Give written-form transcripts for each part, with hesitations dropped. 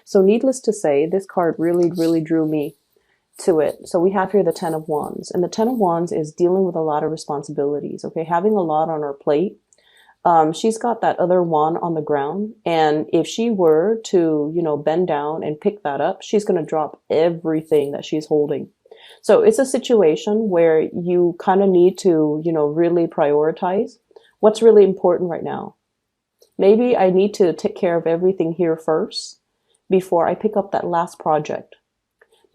So needless to say, this card really, really drew me to it. So we have here the Ten of Wands, and the Ten of Wands is dealing with a lot of responsibilities, okay? Having a lot on her plate. She's got that other wand on the ground, and if she were to, bend down and pick that up, she's going to drop everything that she's holding. So it's a situation where you kind of need to, really prioritize what's really important right now. Maybe I need to take care of everything here first before I pick up that last project.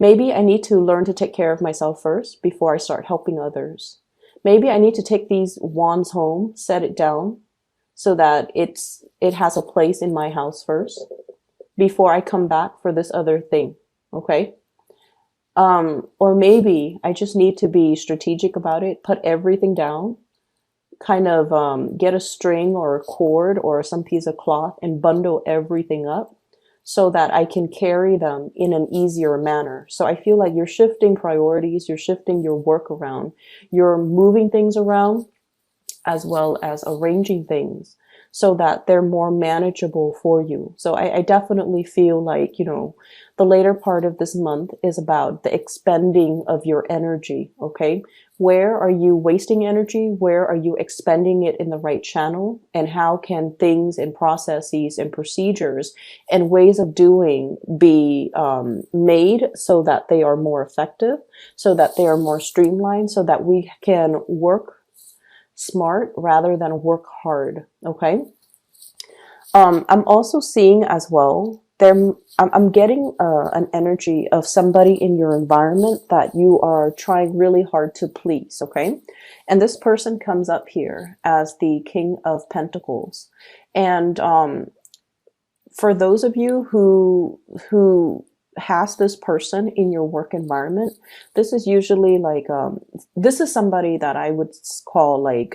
Maybe I need to learn to take care of myself first before I start helping others. Maybe I need to take these wands home, set it down so that it has a place in my house first before I come back for this other thing. Okay? Or maybe I just need to be strategic about it, put everything down, kind of get a string or a cord or some piece of cloth and bundle everything up so that I can carry them in an easier manner. So I feel like you're shifting priorities, you're shifting your work around, you're moving things around as well as arranging things so that they're more manageable for you. So I definitely feel like, the later part of this month is about the expending of your energy, okay? Where are you wasting energy? Where are you expending it in the right channel? And how can things and processes and procedures and ways of doing be made so that they are more effective, so that they are more streamlined, so that we can work smart rather than work hard, okay? I'm also seeing as well, I'm getting an energy of somebody in your environment that you are trying really hard to please, okay? And this person comes up here as the King of Pentacles. And for those of you who has this person in your work environment, this is usually like, this is somebody that I would call like,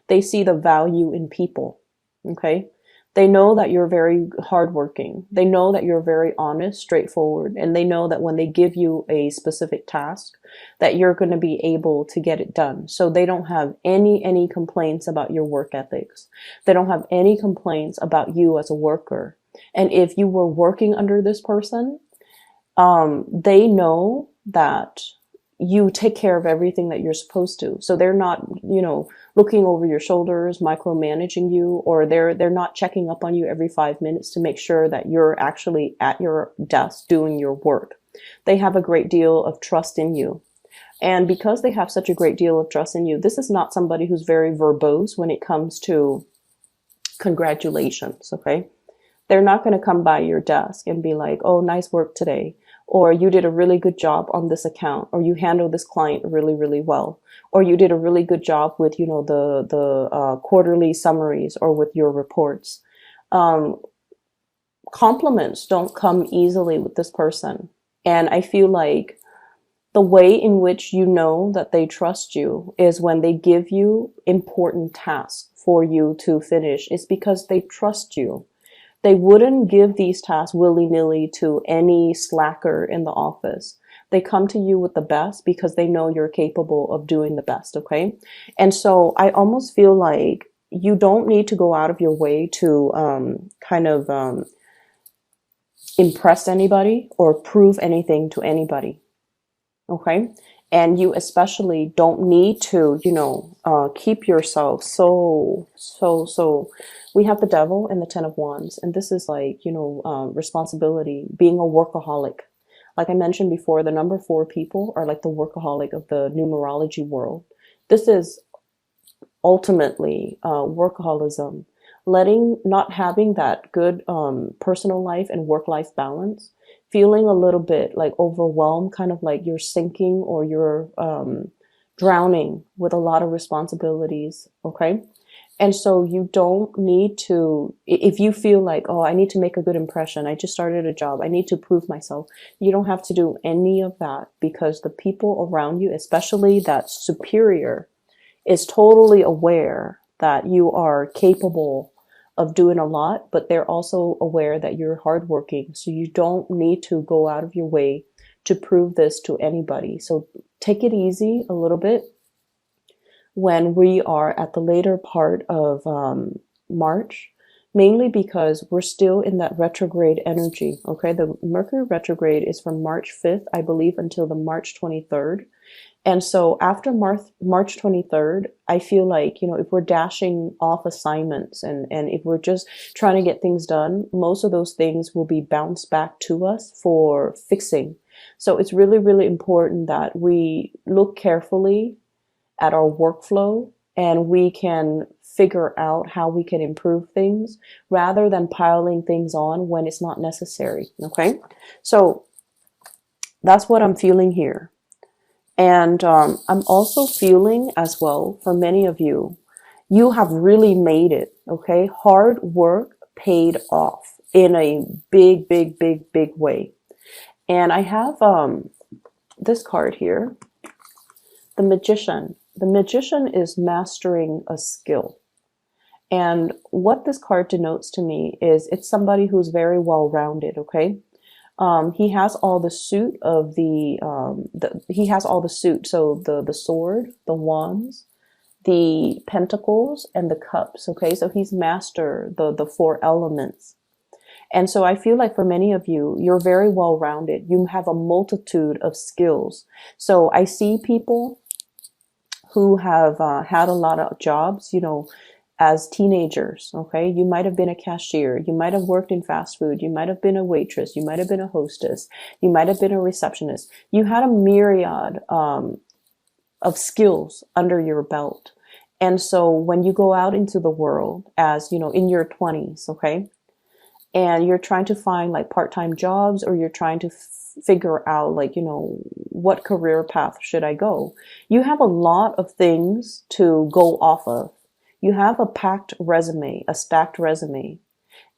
they see the value in people, okay? They know that you're very hardworking. They know that you're very honest, straightforward, and they know that when they give you a specific task, that you're going to be able to get it done. So they don't have any complaints about your work ethics. They don't have any complaints about you as a worker. And if you were working under this person, they know that you take care of everything that you're supposed to. So they're not, looking over your shoulders, micromanaging you, or they're not checking up on you every 5 minutes to make sure that you're actually at your desk doing your work. They have a great deal of trust in you. And because they have such a great deal of trust in you, this is not somebody who's very verbose when it comes to congratulations, okay? They're not going to come by your desk and be like, oh, nice work today. Or you did a really good job on this account, or you handled this client really, really well, or you did a really good job with, the quarterly summaries or with your reports. Compliments don't come easily with this person. And I feel like the way in which you know that they trust you is when they give you important tasks for you to finish. It's because they trust you. They wouldn't give these tasks willy-nilly to any slacker in the office. They come to you with the best because they know you're capable of doing the best, okay? And so I almost feel like you don't need to go out of your way to impress anybody or prove anything to anybody, okay? And you especially don't need to, keep yourself so. We have the Devil and the Ten of Wands, and this is like, responsibility, being a workaholic. Like I mentioned before, the number 4 people are like the workaholic of the numerology world. This is ultimately workaholism, not having that good personal life and work-life balance, feeling a little bit like overwhelmed, kind of like you're sinking or you're drowning with a lot of responsibilities, okay? And so you don't need to, if you feel like, oh, I need to make a good impression, I just started a job, I need to prove myself, you don't have to do any of that, because the people around you, especially that superior, is totally aware that you are capable of doing a lot, but they're also aware that you're hardworking. So you don't need to go out of your way to prove this to anybody. So take it easy a little bit when we are at the later part of March, mainly because we're still in that retrograde energy. Okay, the Mercury retrograde is from March 5th, I believe, until the March 23rd. And so after March 23rd, I feel like, if we're dashing off assignments and if we're just trying to get things done, most of those things will be bounced back to us for fixing. So it's really, really important that we look carefully at our workflow and we can figure out how we can improve things rather than piling things on when it's not necessary. Okay. So that's what I'm feeling here. And I'm also feeling as well, for many of you, you have really made it. Okay. Hard work paid off in a big, big, big, big way. And I have this card here, the Magician. The Magician is mastering a skill. And what this card denotes to me is it's somebody who's very well-rounded, okay? He has all the suit of he has all the suit. So the sword, the wands, the pentacles, and the cups, okay? So he's mastered the four elements. And so I feel like for many of you, you're very well-rounded. You have a multitude of skills. So I see people who have had a lot of jobs, as teenagers, okay? You might have been a cashier. You might have worked in fast food. You might have been a waitress. You might have been a hostess. You might have been a receptionist. You had a myriad of skills under your belt. And so when you go out into the world as, in your 20s, okay? And you're trying to find like part-time jobs, or you're trying to figure out like, what career path should I go? You have a lot of things to go off of. You have a packed resume, a stacked resume.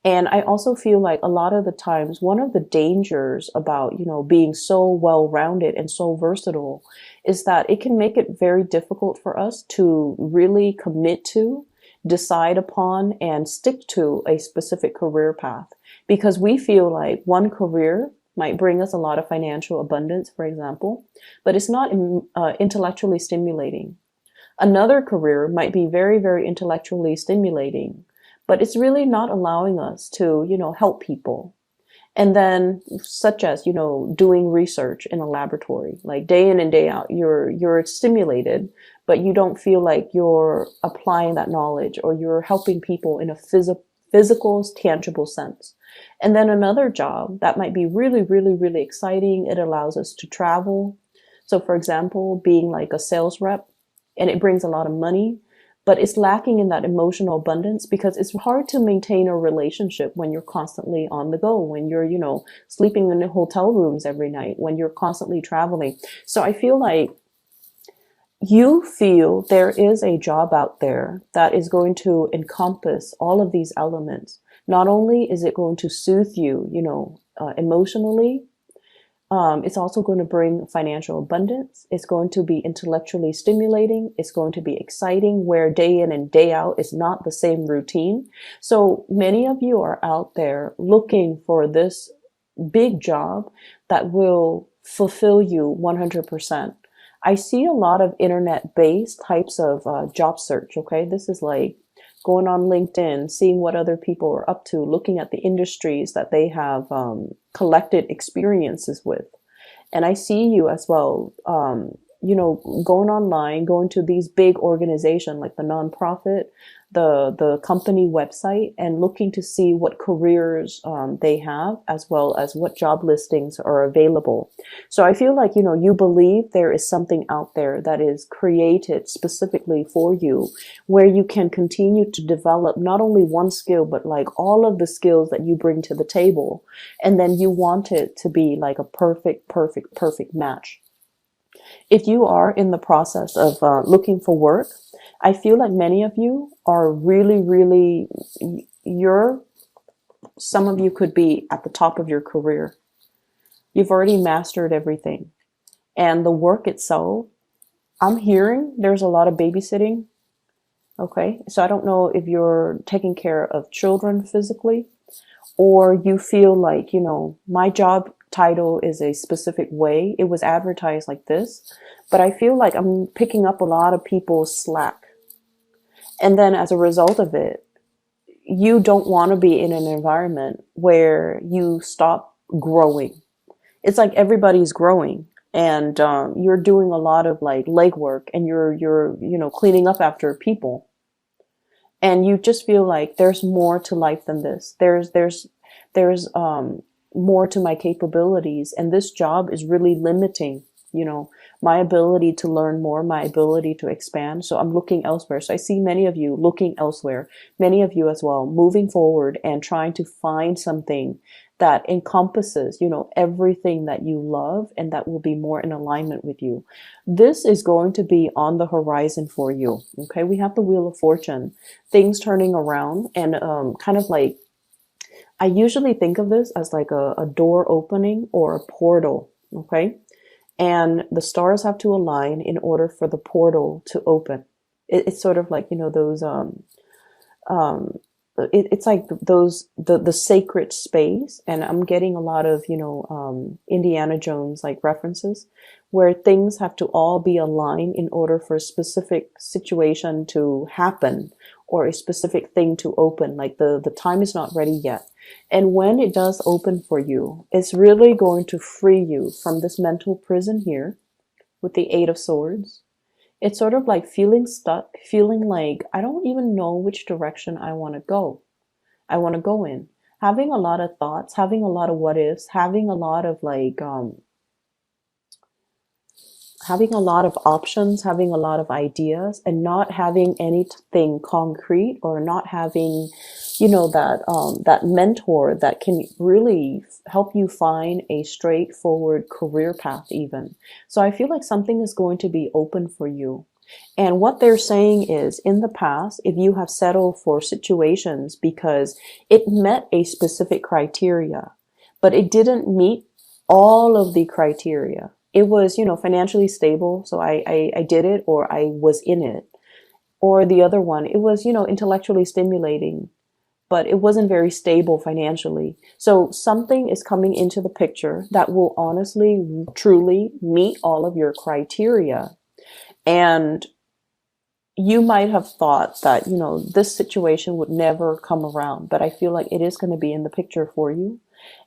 And I also feel like a lot of the times, one of the dangers about, being so well-rounded and so versatile is that it can make it very difficult for us to really commit to, decide upon, and stick to a specific career path, because we feel like one career might bring us a lot of financial abundance, for example, but it's not intellectually stimulating. Another career might be very, very intellectually stimulating, but it's really not allowing us to, help people. And then such as, doing research in a laboratory, like day in and day out, you're stimulated, but you don't feel like you're applying that knowledge or you're helping people in a physical, tangible sense. And then another job that might be really, really, really exciting. It allows us to travel. So for example, being like a sales rep, and it brings a lot of money, but it's lacking in that emotional abundance because it's hard to maintain a relationship when you're constantly on the go, when you're, sleeping in hotel rooms every night, when you're constantly traveling. So I feel like you feel there is a job out there that is going to encompass all of these elements. Not only is it going to soothe you, emotionally, it's also going to bring financial abundance. It's going to be intellectually stimulating. It's going to be exciting, where day in and day out is not the same routine. So many of you are out there looking for this big job that will fulfill you 100%. I see a lot of internet-based types of job search, okay? This is like going on LinkedIn, seeing what other people are up to, looking at the industries that they have collected experiences with. And I see you as well, going online, going to these big organizations like the nonprofit, the company website, and looking to see what careers they have, as well as what job listings are available. So I feel like, you believe there is something out there that is created specifically for you, where you can continue to develop not only one skill, but like all of the skills that you bring to the table. And then you want it to be like a perfect, perfect, perfect match. If you are in the process of looking for work, I feel like many of you are really, really, some of you could be at the top of your career. You've already mastered everything. And the work itself, I'm hearing there's a lot of babysitting. Okay. So I don't know if you're taking care of children physically, or you feel like, my job title is a specific way. It was advertised like this, but I feel like I'm picking up a lot of people's slack. And then as a result of it, you don't want to be in an environment where you stop growing. It's like everybody's growing, and you're doing a lot of like legwork, and you're cleaning up after people, and you just feel like there's more to life than this. There's more to my capabilities, and this job is really limiting, you know, my ability to learn more, my ability to expand. So I'm looking elsewhere. So I see many of you looking elsewhere, many of you as well, moving forward and trying to find something that encompasses, you know, everything that you love and that will be more in alignment with you. This is going to be on the horizon for you. Okay. We have the Wheel of Fortune, things turning around, and kind of like, I usually think of this as like a door opening or a portal. Okay. And the stars have to align in order for the portal to open. It's sort of like, you know, those, um, it's like those, the sacred space. And I'm getting a lot of, you know, Indiana Jones like references where things have to all be aligned in order for a specific situation to happen or a specific thing to open. Like the time is not ready yet. And when it does open for you, it's really going to free you from this mental prison here with the Eight of Swords. It's sort of like feeling stuck, feeling like I don't even know which direction I want to go. I want to go in. Having a lot of thoughts, having a lot of what ifs, having a lot of like having a lot of options, having a lot of ideas, and not having anything concrete, or not having, you know, that mentor that can really help you find a straightforward career path even. So I feel like something is going to be open for you. And what they're saying is, in the past, if you have settled for situations because it met a specific criteria, but it didn't meet all of the criteria. It was, you know, financially stable, so I did it, or I was in it. Or the other one, it was, you know, intellectually stimulating, but it wasn't very stable financially. So something is coming into the picture that will honestly, truly meet all of your criteria. And you might have thought that, you know, this situation would never come around, but I feel like it is going to be in the picture for you.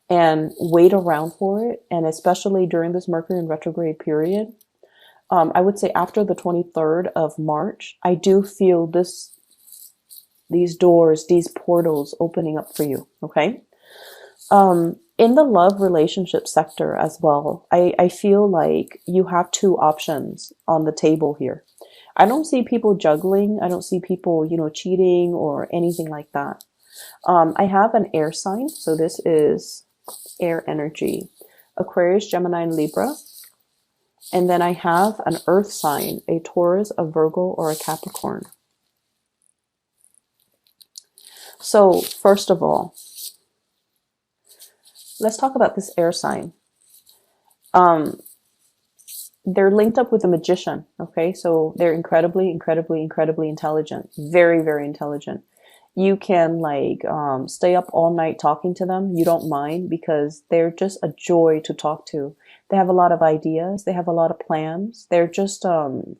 And wait around for it. And especially during this Mercury in retrograde period, I would say after the 23rd of March, I do feel these doors, these portals opening up for you. Okay. In the love relationship sector as well, I feel like you have two options on the table here. I don't see people juggling. I don't see people, you know, cheating or anything like that. I have an air sign. So this is air energy, Aquarius, Gemini, and Libra. And then I have an earth sign, a Taurus, a Virgo, or a Capricorn. So first of all, let's talk about this air sign. They're linked up with a magician. Okay. So they're incredibly, incredibly, incredibly intelligent. Very, very intelligent. You can like stay up all night talking to them. You don't mind, because they're just a joy to talk to. They have a lot of ideas. They have a lot of plans. They're just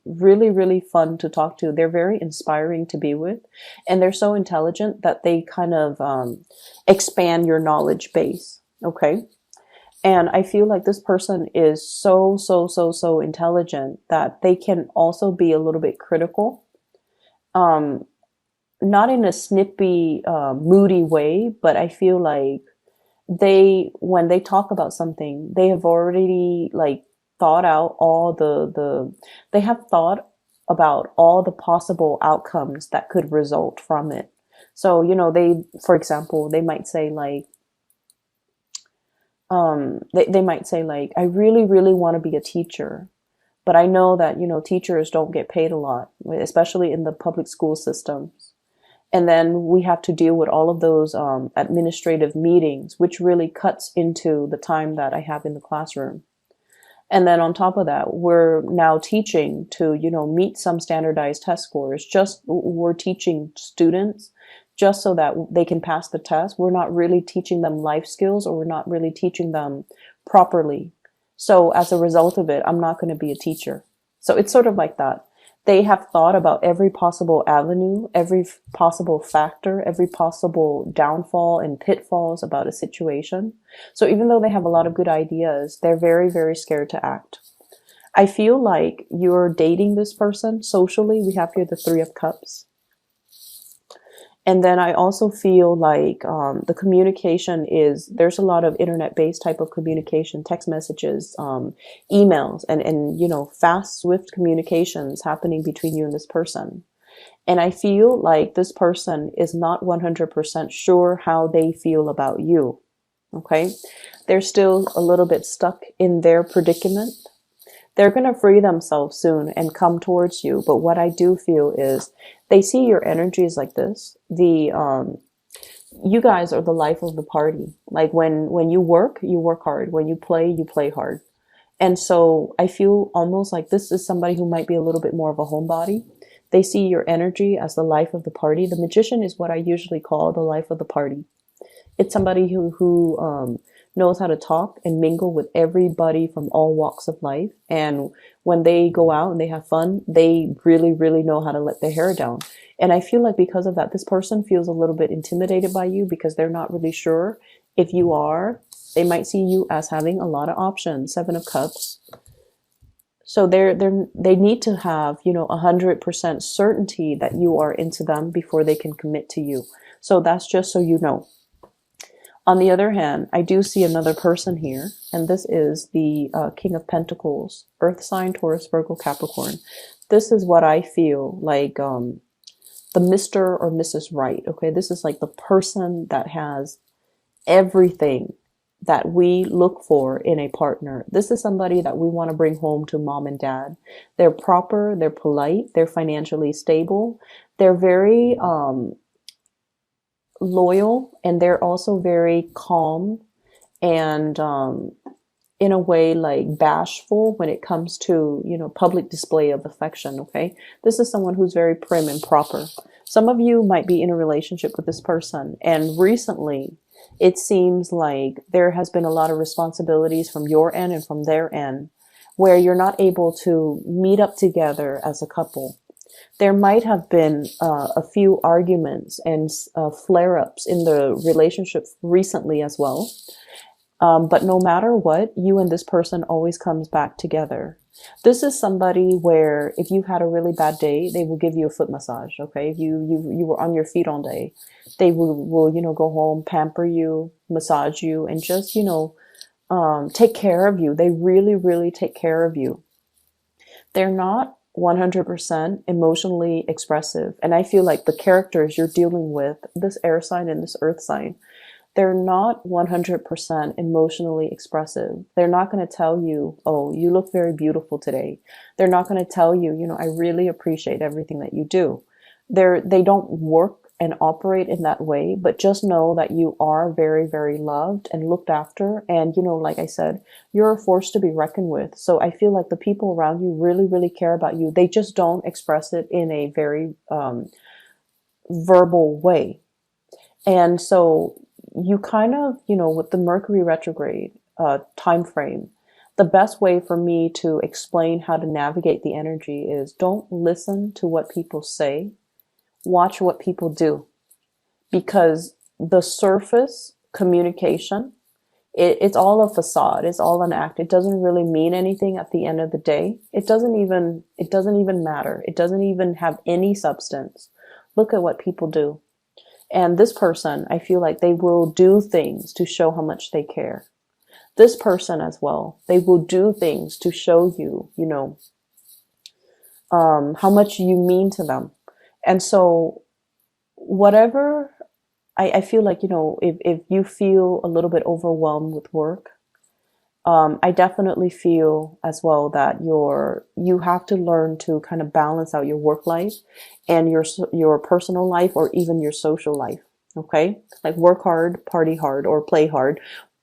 really, really fun to talk to. They're very inspiring to be with. And they're so intelligent that they kind of expand your knowledge base. Okay. And I feel like this person is so intelligent that they can also be a little bit critical. Not in a snippy, moody way, but I feel like when they talk about something, they have already like thought out all they have thought about all the possible outcomes that could result from it. So, you know, for example, they might say like, they might say like, I really, really want to be a teacher, but I know that, you know, teachers don't get paid a lot, especially in the public school systems. And then we have to deal with all of those administrative meetings, which really cuts into the time that I have in the classroom. And then on top of that, we're now teaching to, you know, meet some standardized test scores. We're teaching students just so that they can pass the test. We're not really teaching them life skills, or we're not really teaching them properly. So as a result of it, I'm not going to be a teacher. So it's sort of like that. They have thought about every possible avenue, every possible factor, every possible downfall and pitfalls about a situation. So even though they have a lot of good ideas, they're very, very scared to act. I feel like you're dating this person socially. We have here the Three of Cups. And then I also feel like the communication is, there's a lot of internet-based type of communication, text messages, emails, and, you know, fast, swift communications happening between you and this person. And I feel like this person is not 100% sure how they feel about you. Okay. They're still a little bit stuck in their predicament. They're going to free themselves soon and come towards you. But what I do feel is they see your energies like this. You guys are the life of the party. Like when you work hard. When you play hard. And so I feel almost like this is somebody who might be a little bit more of a homebody. They see your energy as the life of the party. The magician is what I usually call the life of the party. It's somebody who knows how to talk and mingle with everybody from all walks of life. And when they go out and they have fun, they really, really know how to let their hair down. And I feel like because of that, this person feels a little bit intimidated by you because they're not really sure if you are. They might see you as having a lot of options. Seven of Cups. So they need to have, you know, 100% certainty that you are into them before they can commit to you. So that's just so you know. On the other hand, I do see another person here, and this is the King of Pentacles, Earth sign, Taurus, Virgo, Capricorn. This is what I feel like the Mr. or Mrs. Right. Okay, this is like the person that has everything that we look for in a partner. This is somebody that we want to bring home to mom and dad. They're proper, they're polite, they're financially stable, they're very loyal, and they're also very calm and in a way like bashful when it comes to, you know, public display of affection. Okay, this is someone who's very prim and proper. Some of you might be in a relationship with this person, and recently it seems like there has been a lot of responsibilities from your end and from their end where you're not able to meet up together as a couple. There might have been a few arguments and flare-ups in the relationship recently as well. But no matter what, you and this person always comes back together. This is somebody where if you've had a really bad day, they will give you a foot massage. Okay, if you were on your feet all day, they will you know, go home, pamper you, massage you, and just, you know, take care of you. They really, really take care of you. They're not 100% emotionally expressive. And I feel like the characters you're dealing with, this air sign and this earth sign, they're not 100% emotionally expressive. They're not going to tell you, oh, you look very beautiful today. They're not going to tell you, you know, I really appreciate everything that you do. They don't work and operate in that way, but just know that you are very, very loved and looked after. And, you know, like I said, you're a force to be reckoned with. So I feel like the people around you really, really care about you. They just don't express it in a very verbal way. And so you kind of, you know, with the Mercury retrograde time frame, the best way for me to explain how to navigate the energy is don't listen to what people say. Watch what people do, because the surface communication, it's all a facade. It's all an act. It doesn't really mean anything at the end of the day. It doesn't even matter. It doesn't even have any substance. Look at what people do. And this person, I feel like they will do things to show how much they care. This person as well, they will do things to show you, you know, how much you mean to them. And so whatever, I feel like, you know, if you feel a little bit overwhelmed with work, I definitely feel as well that you have to learn to kind of balance out your work life and your personal life, or even your social life. Okay. Like work hard, party hard, or play hard.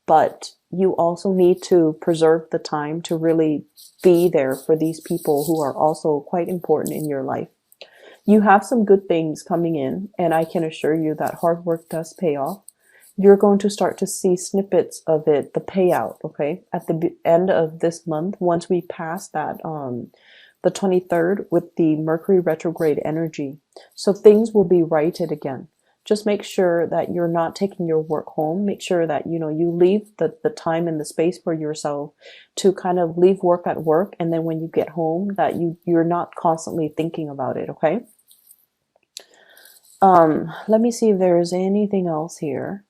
But you also need to preserve the time to really be there for these people who are also quite important in your life. You have some good things coming in, and I can assure you that hard work does pay off. You're going to start to see snippets of it, the payout, okay, at the end of this month, once we pass that the 23rd with the Mercury retrograde energy. So things will be righted again. Just make sure that you're not taking your work home. Make sure that, you know, you leave the time and the space for yourself to kind of leave work at work. And then when you get home, that you're not constantly thinking about it. Okay. Let me see if there is anything else here.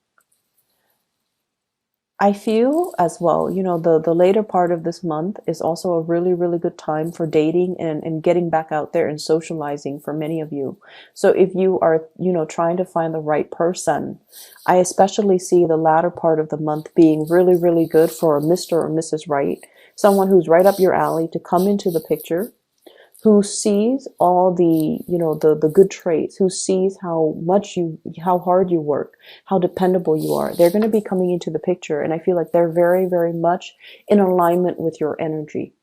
I feel as well, you know, the later part of this month is also a really, really good time for dating and getting back out there and socializing for many of you. So if you are, you know, trying to find the right person, I especially see the latter part of the month being really, really good for Mr. or Mrs. Right, someone who's right up your alley to come into the picture, who sees all the, you know, the good traits, who sees how hard you work, how dependable you are. They're going to be coming into the picture, and I feel like they're very, very much in alignment with your energy.